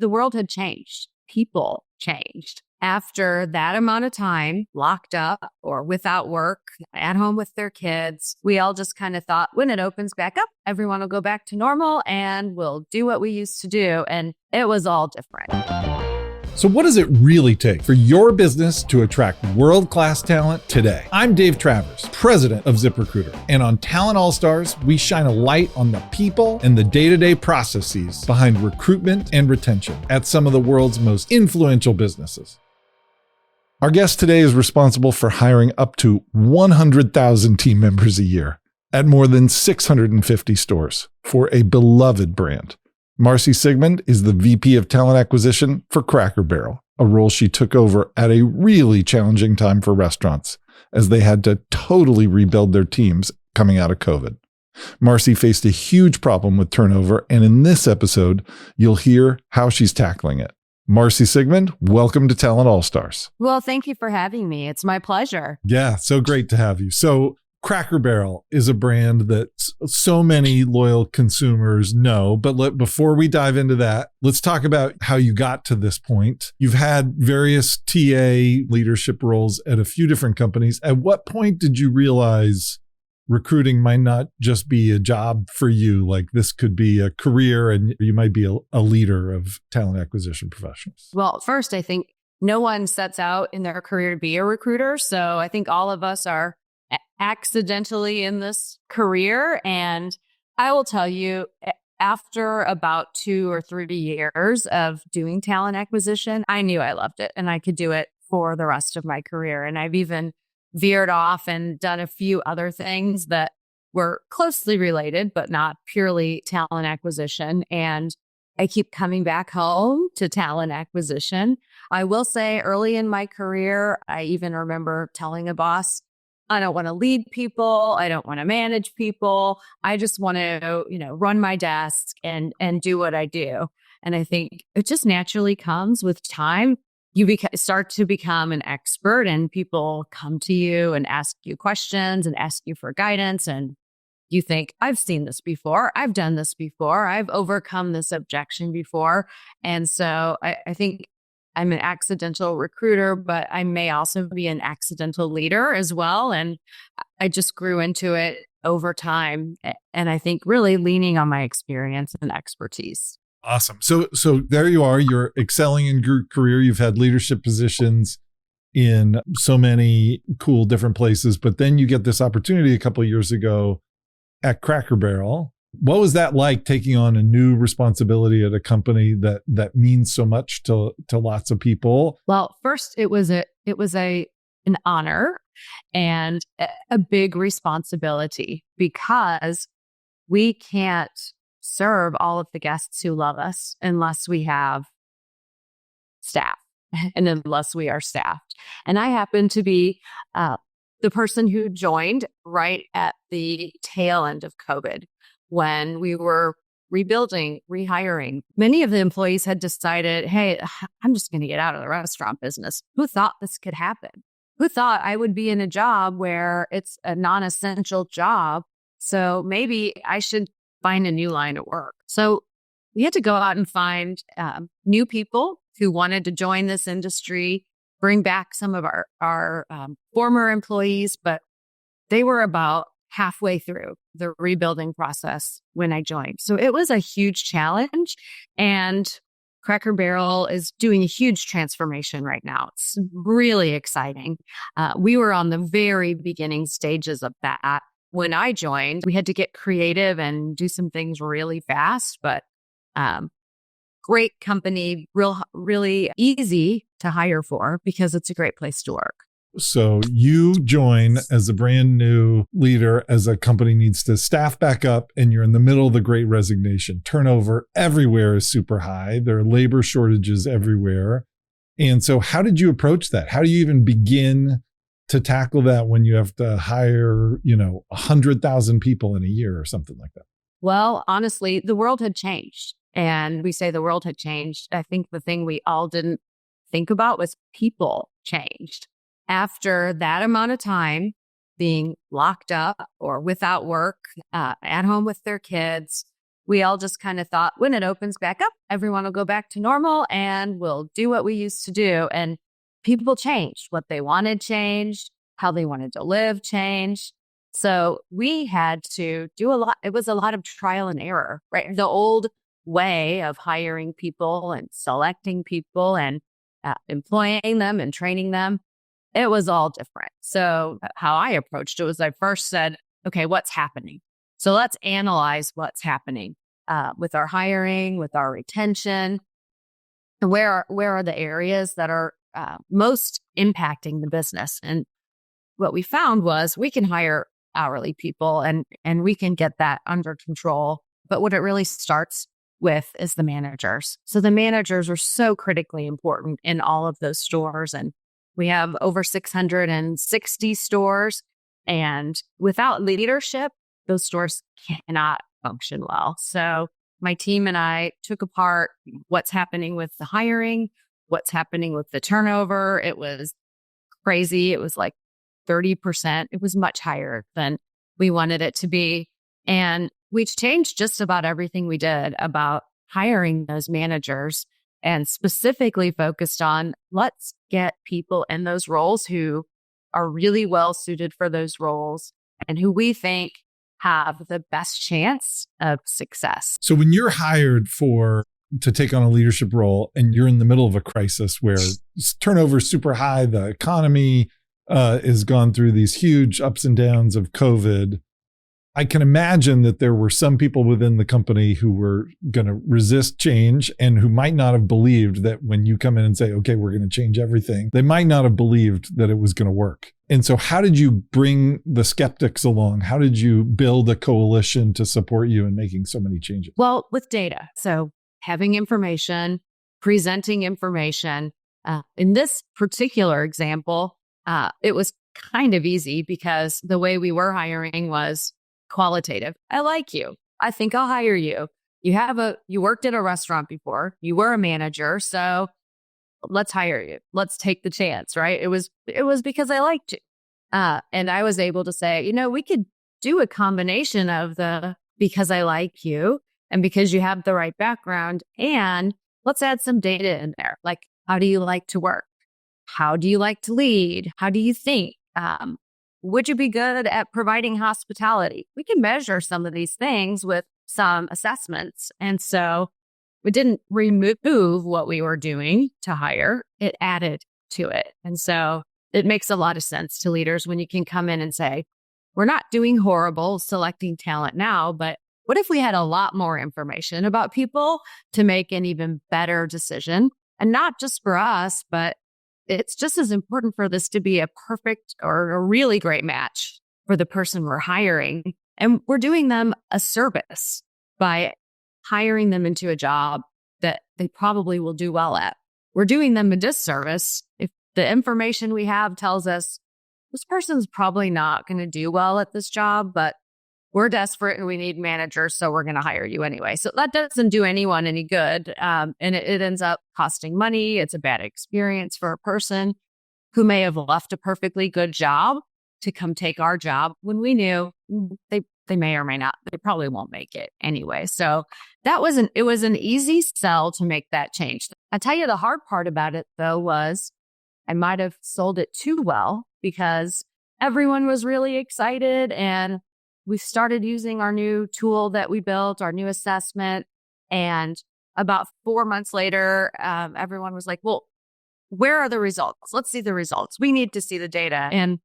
the world had changed. People changed. After that amount of time locked up or without work, at home with their kids, we all just kind of thought when it opens back up, everyone will go back to normal and we'll do what we used to do. And it was all different. So what does it really take for your business to attract world-class talent today? I'm Dave Travers, president of ZipRecruiter. And on Talent All-Stars, we shine a light on the people and the day-to-day processes behind recruitment and retention at some of the world's most influential businesses. Our guest today is responsible for hiring up to 100,000 team members a year at more than 650 stores for a beloved brand. Marci Sigmund is the VP of Talent Acquisition for Cracker Barrel, a role she took over at a really challenging time for restaurants as they had to totally rebuild their teams coming out of COVID. Marci faced a huge problem with turnover, and in this episode, you'll hear how she's tackling it. Marci Sigmund, welcome to Talent All-Stars. Well, thank you for having me. It's my pleasure. Yeah, so great to have you. So Cracker Barrel is a brand that so many loyal consumers know, but before we dive into that, let's talk about how you got to this point. You've had various TA leadership roles at a few different companies. At what point did you realize recruiting might not just be a job for you, like this could be a career and you might be a leader of talent acquisition professionals? Well, first, I think no one sets out in their career to be a recruiter. So I think all of us are accidentally in this career. And I will tell you, after about 2 or 3 years of doing talent acquisition, I knew I loved it and I could do it for the rest of my career. And I've even veered off and done a few other things that were closely related, but not purely talent acquisition. And I keep coming back home to talent acquisition. I will say early in my career, I even remember telling a boss, I don't want to lead people. I don't want to manage people. I just want to, run my desk and do what I do. And I think it just naturally comes with time. You start to become an expert and people come to you and ask you questions and ask you for guidance. And you think, I've seen this before. I've done this before. I've overcome this objection before. And so I think I'm an accidental recruiter, but I may also be an accidental leader as well. And I just grew into it over time. And I think really leaning on my experience and expertise. Awesome. So there you are. You're excelling in your career. You've had leadership positions in so many cool different places, but then you get this opportunity a couple of years ago at Cracker Barrel. What was that like, taking on a new responsibility at a company that means so much to lots of people? Well, first it was an honor and a big responsibility because we can't serve all of the guests who love us unless we have staff and unless we are staffed. And I happen to be the person who joined right at the tail end of COVID, when we were rebuilding, rehiring. Many of the employees had decided, hey, I'm just going to get out of the restaurant business. Who thought this could happen? Who thought I would be in a job where it's a non-essential job? So maybe I should find a new line of work. So we had to go out and find new people who wanted to join this industry, bring back some of our former employees, but they were about halfway through the rebuilding process when I joined. So it was a huge challenge, and Cracker Barrel is doing a huge transformation right now. It's really exciting. We were on the very beginning stages of that. When I joined, we had to get creative and do some things really fast, but great company, really easy to hire for because it's a great place to work. So you join as a brand new leader as a company needs to staff back up, and you're in the middle of the Great Resignation. Turnover everywhere is super high. There are labor shortages everywhere. And so how did you approach that? How do you even begin to tackle that when you have to hire, 100,000 people in a year or something like that? Well, honestly, the world had changed. And we say the world had changed. I think the thing we all didn't think about was people changed. After that amount of time being locked up or without work, at home with their kids, we all just kind of thought when it opens back up, everyone will go back to normal and we'll do what we used to do. And people changed. What they wanted changed. How they wanted to live changed. So we had to do a lot. It was a lot of trial and error, right? The old way of hiring people and selecting people and employing them and training them, it was all different. So how I approached it was I first said, okay, what's happening? So let's analyze what's happening with our hiring, with our retention. Where are the areas that are most impacting the business? And what we found was we can hire hourly people and we can get that under control. But what it really starts with is the managers. So the managers are so critically important in all of those stores. And we have over 660 stores. And without leadership, those stores cannot function well. So my team and I took apart what's happening with the hiring, what's happening with the turnover. It was crazy. It was like 30%. It was much higher than we wanted it to be. And we changed just about everything we did about hiring those managers and specifically focused on let's get people in those roles who are really well suited for those roles and who we think have the best chance of success. So when you're hired to take on a leadership role and you're in the middle of a crisis where turnover is super high, the economy has gone through these huge ups and downs of COVID, I can imagine that there were some people within the company who were going to resist change and who might not have believed that when you come in and say, okay, we're going to change everything, they might not have believed that it was going to work. And so how did you bring the skeptics along? How did you build a coalition to support you in making so many changes? Well, with data. So having information, presenting information. In this particular example, it was kind of easy because the way we were hiring was qualitative. I like you. I think I'll hire you. You worked at a restaurant before. You were a manager. So let's hire you. Let's take the chance, right? It was because I liked you. And I was able to say, we could do a combination of the because I like you and because you have the right background. And let's add some data in there. Like, how do you like to work? How do you like to lead? How do you think? Would you be good at providing hospitality? We can measure some of these things with some assessments. And so we didn't remove what we were doing to hire. It added to it. And so it makes a lot of sense to leaders when you can come in and say, we're not doing horrible selecting talent now, but what if we had a lot more information about people to make an even better decision? And not just for us, but it's just as important for this to be a perfect or a really great match for the person we're hiring. And we're doing them a service by hiring them into a job that they probably will do well at. We're doing them a disservice if the information we have tells us this person's probably not going to do well at this job, but we're desperate and we need managers, so we're going to hire you anyway. So that doesn't do anyone any good. And it ends up costing money. It's a bad experience for a person who may have left a perfectly good job to come take our job when we knew they may or may not. They probably won't make it anyway. So it was an easy sell to make that change. I tell you, the hard part about it, though, was I might have sold it too well because everyone was really excited and we started using our new tool that we built, our new assessment. And about 4 months later, everyone was like, well, where are the results? Let's see the results. We need to see the data. And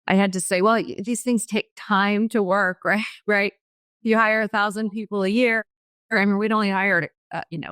I had to say, well, these things take time to work, right? Right. You hire 1,000 people a year. I mean, we'd only hired,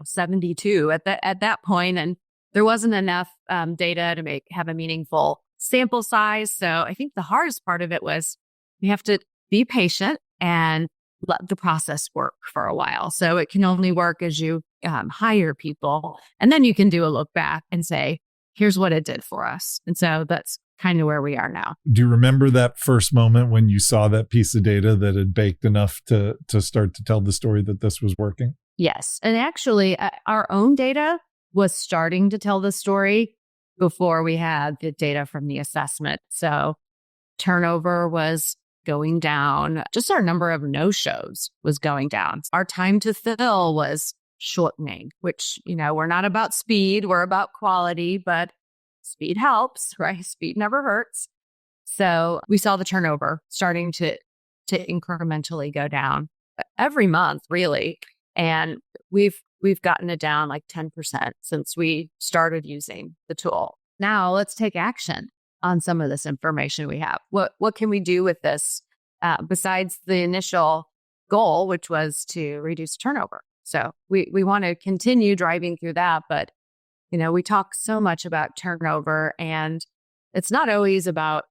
72 at that point, and there wasn't enough data to have a meaningful sample size. So I think the hardest part of it was you have to be patient and let the process work for a while. So it can only work as you hire people. And then you can do a look back and say, here's what it did for us. And so that's kind of where we are now. Do you remember that first moment when you saw that piece of data that had baked enough to start to tell the story that this was working? Yes. And actually, our own data was starting to tell the story before we had the data from the assessment. So turnover was going down. Just our number of no-shows was going down. Our time to fill was shortening, which, we're not about speed, we're about quality, but speed helps, right? Speed never hurts. So we saw the turnover starting to incrementally go down every month, really. And we've gotten it down like 10% since we started using the tool. Now let's take action on some of this information we have. What can we do with this besides the initial goal, which was to reduce turnover? So we want to continue driving through that, but we talk so much about turnover, and it's not always about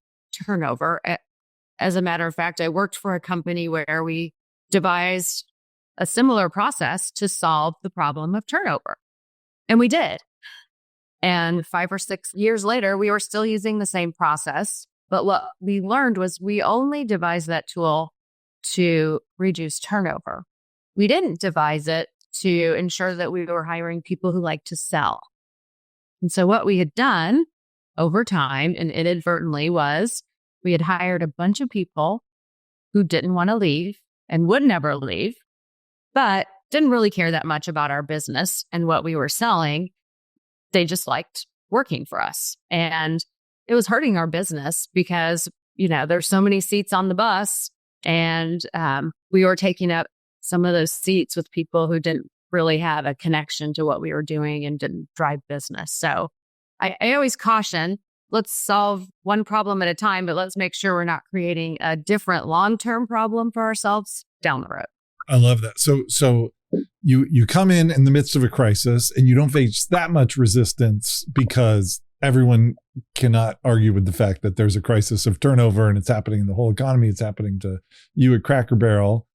turnover. As a matter of fact, I worked for a company where we devised a similar process to solve the problem of turnover. And we did. And 5 or 6 years later, we were still using the same process. But what we learned was we only devised that tool to reduce turnover. We didn't devise it to ensure that we were hiring people who like to sell. And so what we had done over time and inadvertently was we had hired a bunch of people who didn't want to leave and would never leave, but didn't really care that much about our business and what we were selling. They just liked working for us. And it was hurting our business because, there's so many seats on the bus, and we were taking up some of those seats with people who didn't really have a connection to what we were doing and didn't drive business. So I always caution, let's solve one problem at a time, but let's make sure we're not creating a different long-term problem for ourselves down the road. I love that. So you come in the midst of a crisis and you don't face that much resistance because everyone cannot argue with the fact that there's a crisis of turnover and it's happening in the whole economy. It's happening to you at Cracker Barrel.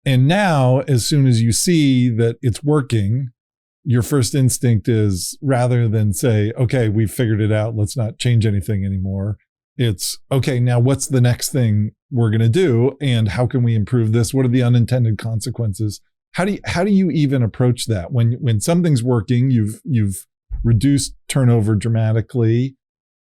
And now, as soon as you see that it's working, your first instinct is, rather than say, okay, we've figured it out, let's not change anything anymore. It's, okay, now what's the next thing we're going to do? And how can we improve this? What are the unintended consequences? How do you even approach that? When something's working, you've reduced turnover dramatically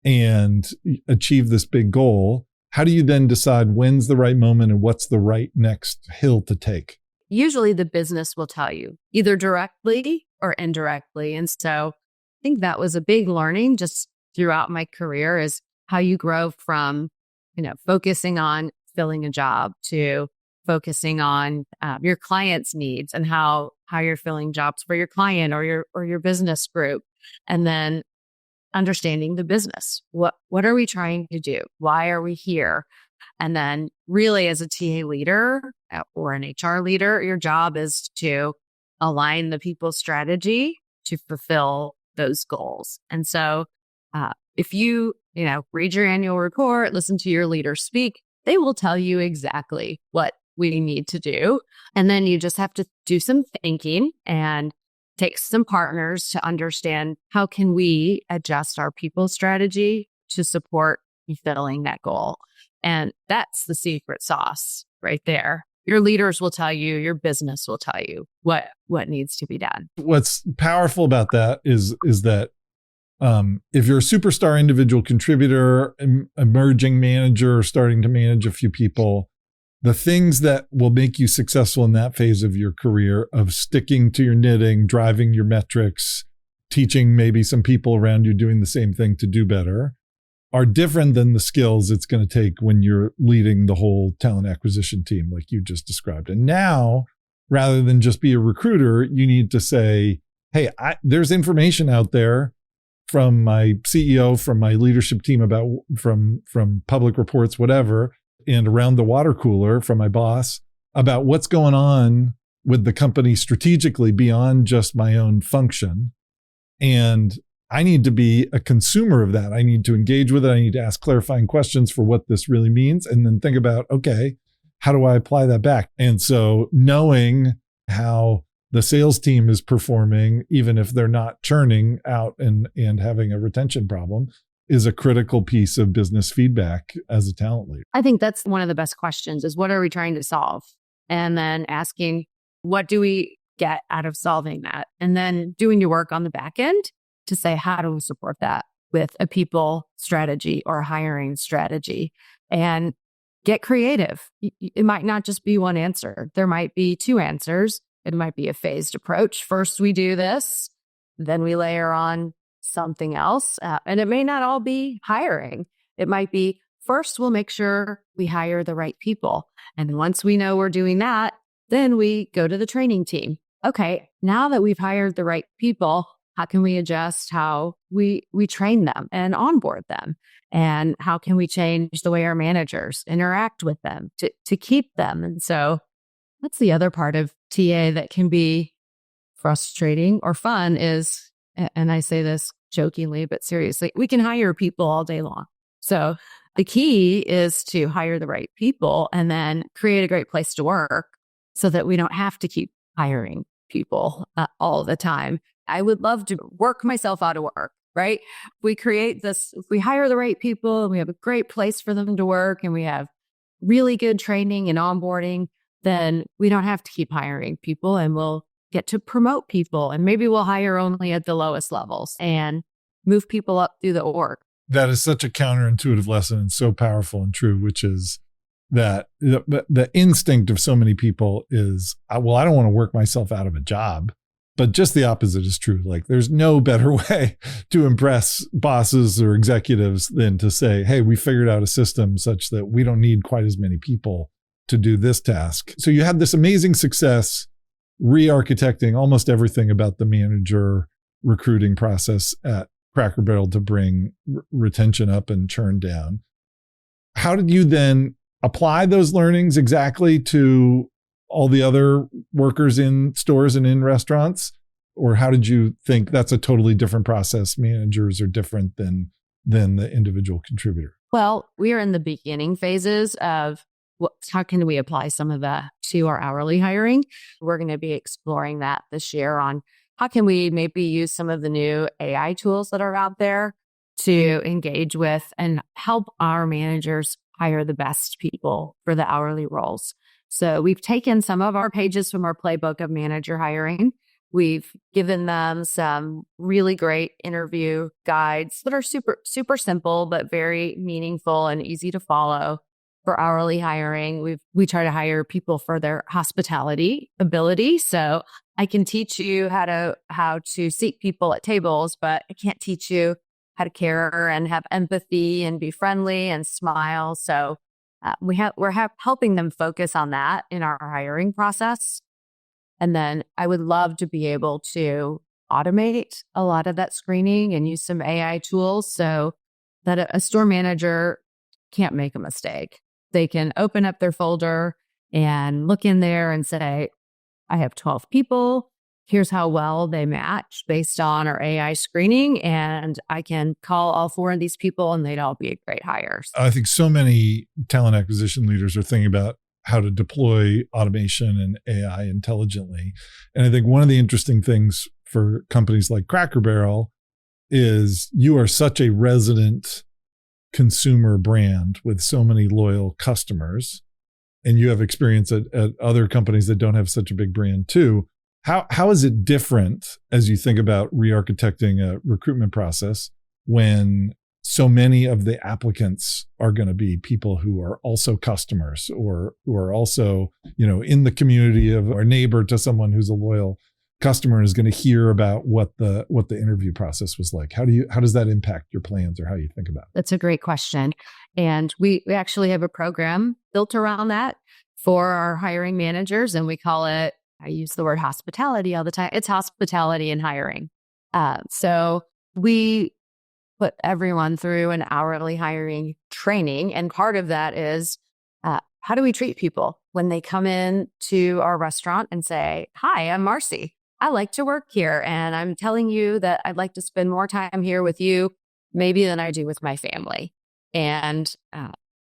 and achieved this big goal. How do you then decide when's the right moment and what's the right next hill to take? Usually the business will tell you either directly or indirectly. And so I think that was a big learning just throughout my career, is how you grow from, focusing on filling a job to focusing on your client's needs and how you're filling jobs for your client or your business group. And then understanding the business. What are we trying to do? Why are we here? And then really, as a TA leader or an HR leader, your job is to align the people's strategy to fulfill those goals. And so if you read your annual report, listen to your leader speak, they will tell you exactly what we need to do. And then you just have to do some thinking and take some partners to understand how can we adjust our people strategy to support fulfilling that goal. And that's the secret sauce right there. Your leaders will tell you, your business will tell you what needs to be done. What's powerful about that is that if you're a superstar individual contributor, emerging manager, starting to manage a few people, the things that will make you successful in that phase of your career, of sticking to your knitting, driving your metrics, teaching maybe some people around you doing the same thing to do better, are different than the skills it's going to take when you're leading the whole talent acquisition team like you just described. And now, rather than just be a recruiter, you need to say, hey, there's information out there from my CEO, from my leadership team, from public reports, whatever, and around the water cooler from my boss about what's going on with the company strategically beyond just my own function. And I need to be a consumer of that. I need to engage with it. I need to ask clarifying questions for what this really means, and then think about, okay, how do I apply that back? And so knowing how the sales team is performing, even if they're not churning out and having a retention problem, is a critical piece of business feedback as a talent leader. I think that's one of the best questions, is what are we trying to solve? And then asking, what do we get out of solving that? And then doing your work on the back end to say, how do we support that with a people strategy or a hiring strategy? And get creative. It might not just be one answer. There might be two answers. It might be a phased approach. First, we do this, then we layer on something else. And it may not all be hiring. It might be first, we'll make sure we hire the right people. And once we know we're doing that, then we go to the training team. Okay, now that we've hired the right people, how can we adjust how we train them and onboard them? And how can we change the way our managers interact with them to keep them? And so that's the other part of TA that can be frustrating or fun is, and I say this jokingly, but seriously, we can hire people all day long. So the key is to hire the right people and then create a great place to work so that we don't have to keep hiring people all the time. I would love to work myself out of work, right? We create this, if we hire the right people and we have a great place for them to work and we have really good training and onboarding, then we don't have to keep hiring people and we'll get to promote people. And maybe we'll hire only at the lowest levels and move people up through the org. That is such a counterintuitive lesson and so powerful and true, which is that the instinct of so many people is, well, I don't want to work myself out of a job. But just the opposite is true. Like there's no better way to impress bosses or executives than to say, hey, we figured out a system such that we don't need quite as many people to do this task. So you had this amazing success re-architecting almost everything about the manager recruiting process at Cracker Barrel to bring retention up and churn down. How did you then apply those learnings exactly to all the other workers in stores and in restaurants? Or how did you think that's a totally different process? Managers are different than the individual contributor. Well, we are in the beginning phases of how can we apply some of that to our hourly hiring? We're going to be exploring that this year on how can we maybe use some of the new AI tools that are out there to engage with and help our managers hire the best people for the hourly roles. So we've taken some of our pages from our playbook of manager hiring. We've given them some really great interview guides that are super, super simple, but very meaningful and easy to follow for hourly hiring. We try to hire people for their hospitality ability. So I can teach you how to seat people at tables, but I can't teach you how to care and have empathy and be friendly and smile. So we're helping them focus on that in our hiring process. And then I would love to be able to automate a lot of that screening and use some AI tools so that a store manager can't make a mistake. They can open up their folder and look in there and say, I have 12 people. Here's how well they match based on our AI screening. And I can call all 4 of these people and they'd all be great hires. I think so many talent acquisition leaders are thinking about how to deploy automation and AI intelligently. And I think one of the interesting things for companies like Cracker Barrel is you are such a resident consumer brand with so many loyal customers, and you have experience at other companies that don't have such a big brand too. How is it different as you think about re-architecting a recruitment process when so many of the applicants are going to be people who are also customers or who are also, in the community of our neighbor to someone who's a loyal customer and is going to hear about what the interview process was like? How does that impact your plans or how you think about it? That's a great question. And we actually have a program built around that for our hiring managers, and we call it, I use the word hospitality all the time. It's hospitality and hiring. So we put everyone through an hourly hiring training. And part of that is how do we treat people when they come in to our restaurant and say, hi, I'm Marci. I like to work here. And I'm telling you that I'd like to spend more time here with you, maybe than I do with my family. And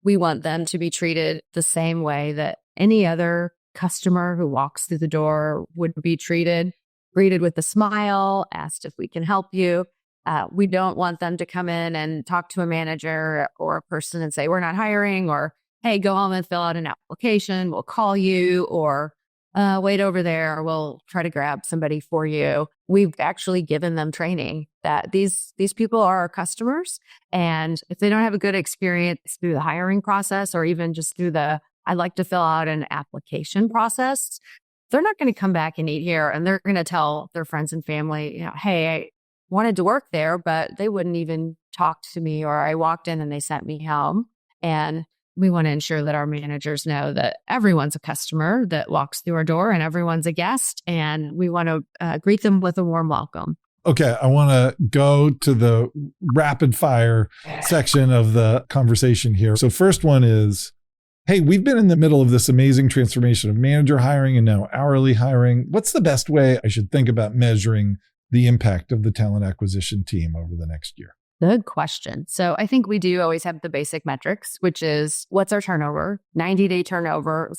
we want them to be treated the same way that any other customer who walks through the door would be treated, greeted with a smile, asked if we can help you. We don't want them to come in and talk to a manager or a person and say, we're not hiring, or, hey, go home and fill out an application. We'll call you, or wait over there, or we'll try to grab somebody for you. We've actually given them training that these people are our customers. And if they don't have a good experience through the hiring process, or even just through I'd like to fill out an application process, they're not going to come back and eat here. And they're going to tell their friends and family, hey, I wanted to work there, but they wouldn't even talk to me, or I walked in and they sent me home. And we want to ensure that our managers know that everyone's a customer that walks through our door, and everyone's a guest, and we want to greet them with a warm welcome. Okay, I want to go to the rapid fire section of the conversation here. So first one is, hey, we've been in the middle of this amazing transformation of manager hiring and now hourly hiring. What's the best way I should think about measuring the impact of the talent acquisition team over the next year? Good question. So I think we do always have the basic metrics, which is what's our turnover? 90-day turnover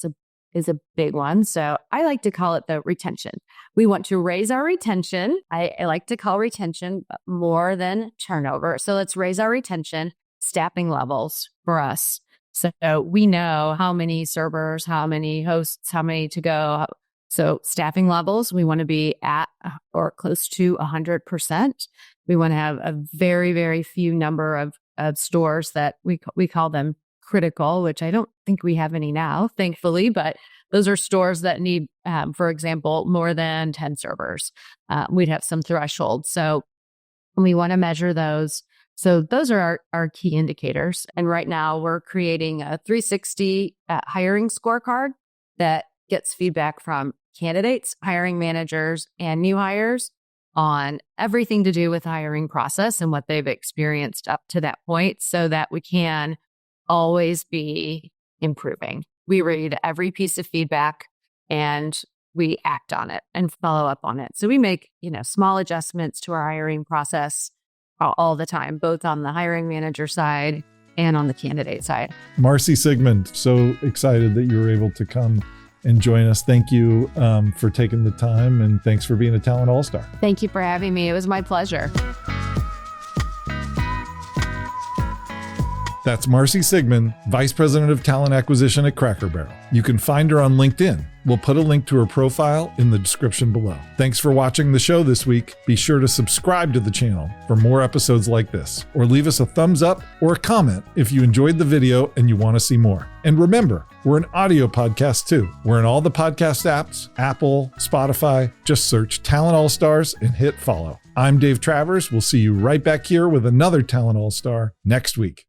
is a big one. So I like to call it the retention. We want to raise our retention. I like to call retention more than turnover. So let's raise our retention. Staffing levels for us. So we know how many servers, how many hosts, how many to go. So staffing levels, we want to be at or close to 100%. We want to have a very, very few number of stores that we call them critical, which I don't think we have any now, thankfully, but those are stores that need, for example, more than 10 servers. We'd have some threshold. So we want to measure those. So those are our key indicators. And right now we're creating a 360 hiring scorecard that gets feedback from candidates, hiring managers, and new hires on everything to do with the hiring process and what they've experienced up to that point, so that we can always be improving. We read every piece of feedback and we act on it and follow up on it. So we make, small adjustments to our hiring process all the time, both on the hiring manager side and on the candidate side. Marci Sigmund, so excited that you were able to come and join us. Thank you for taking the time, and thanks for being a Talent All-Star. Thank you for having me. It was my pleasure. That's Marci Sigmund, Vice President of Talent Acquisition at Cracker Barrel. You can find her on LinkedIn. We'll put a link to her profile in the description below. Thanks for watching the show this week. Be sure to subscribe to the channel for more episodes like this, or leave us a thumbs up or a comment if you enjoyed the video and you want to see more. And remember, we're an audio podcast too. We're in all the podcast apps, Apple, Spotify. Just search Talent All-Stars and hit follow. I'm Dave Travers. We'll see you right back here with another Talent All-Star next week.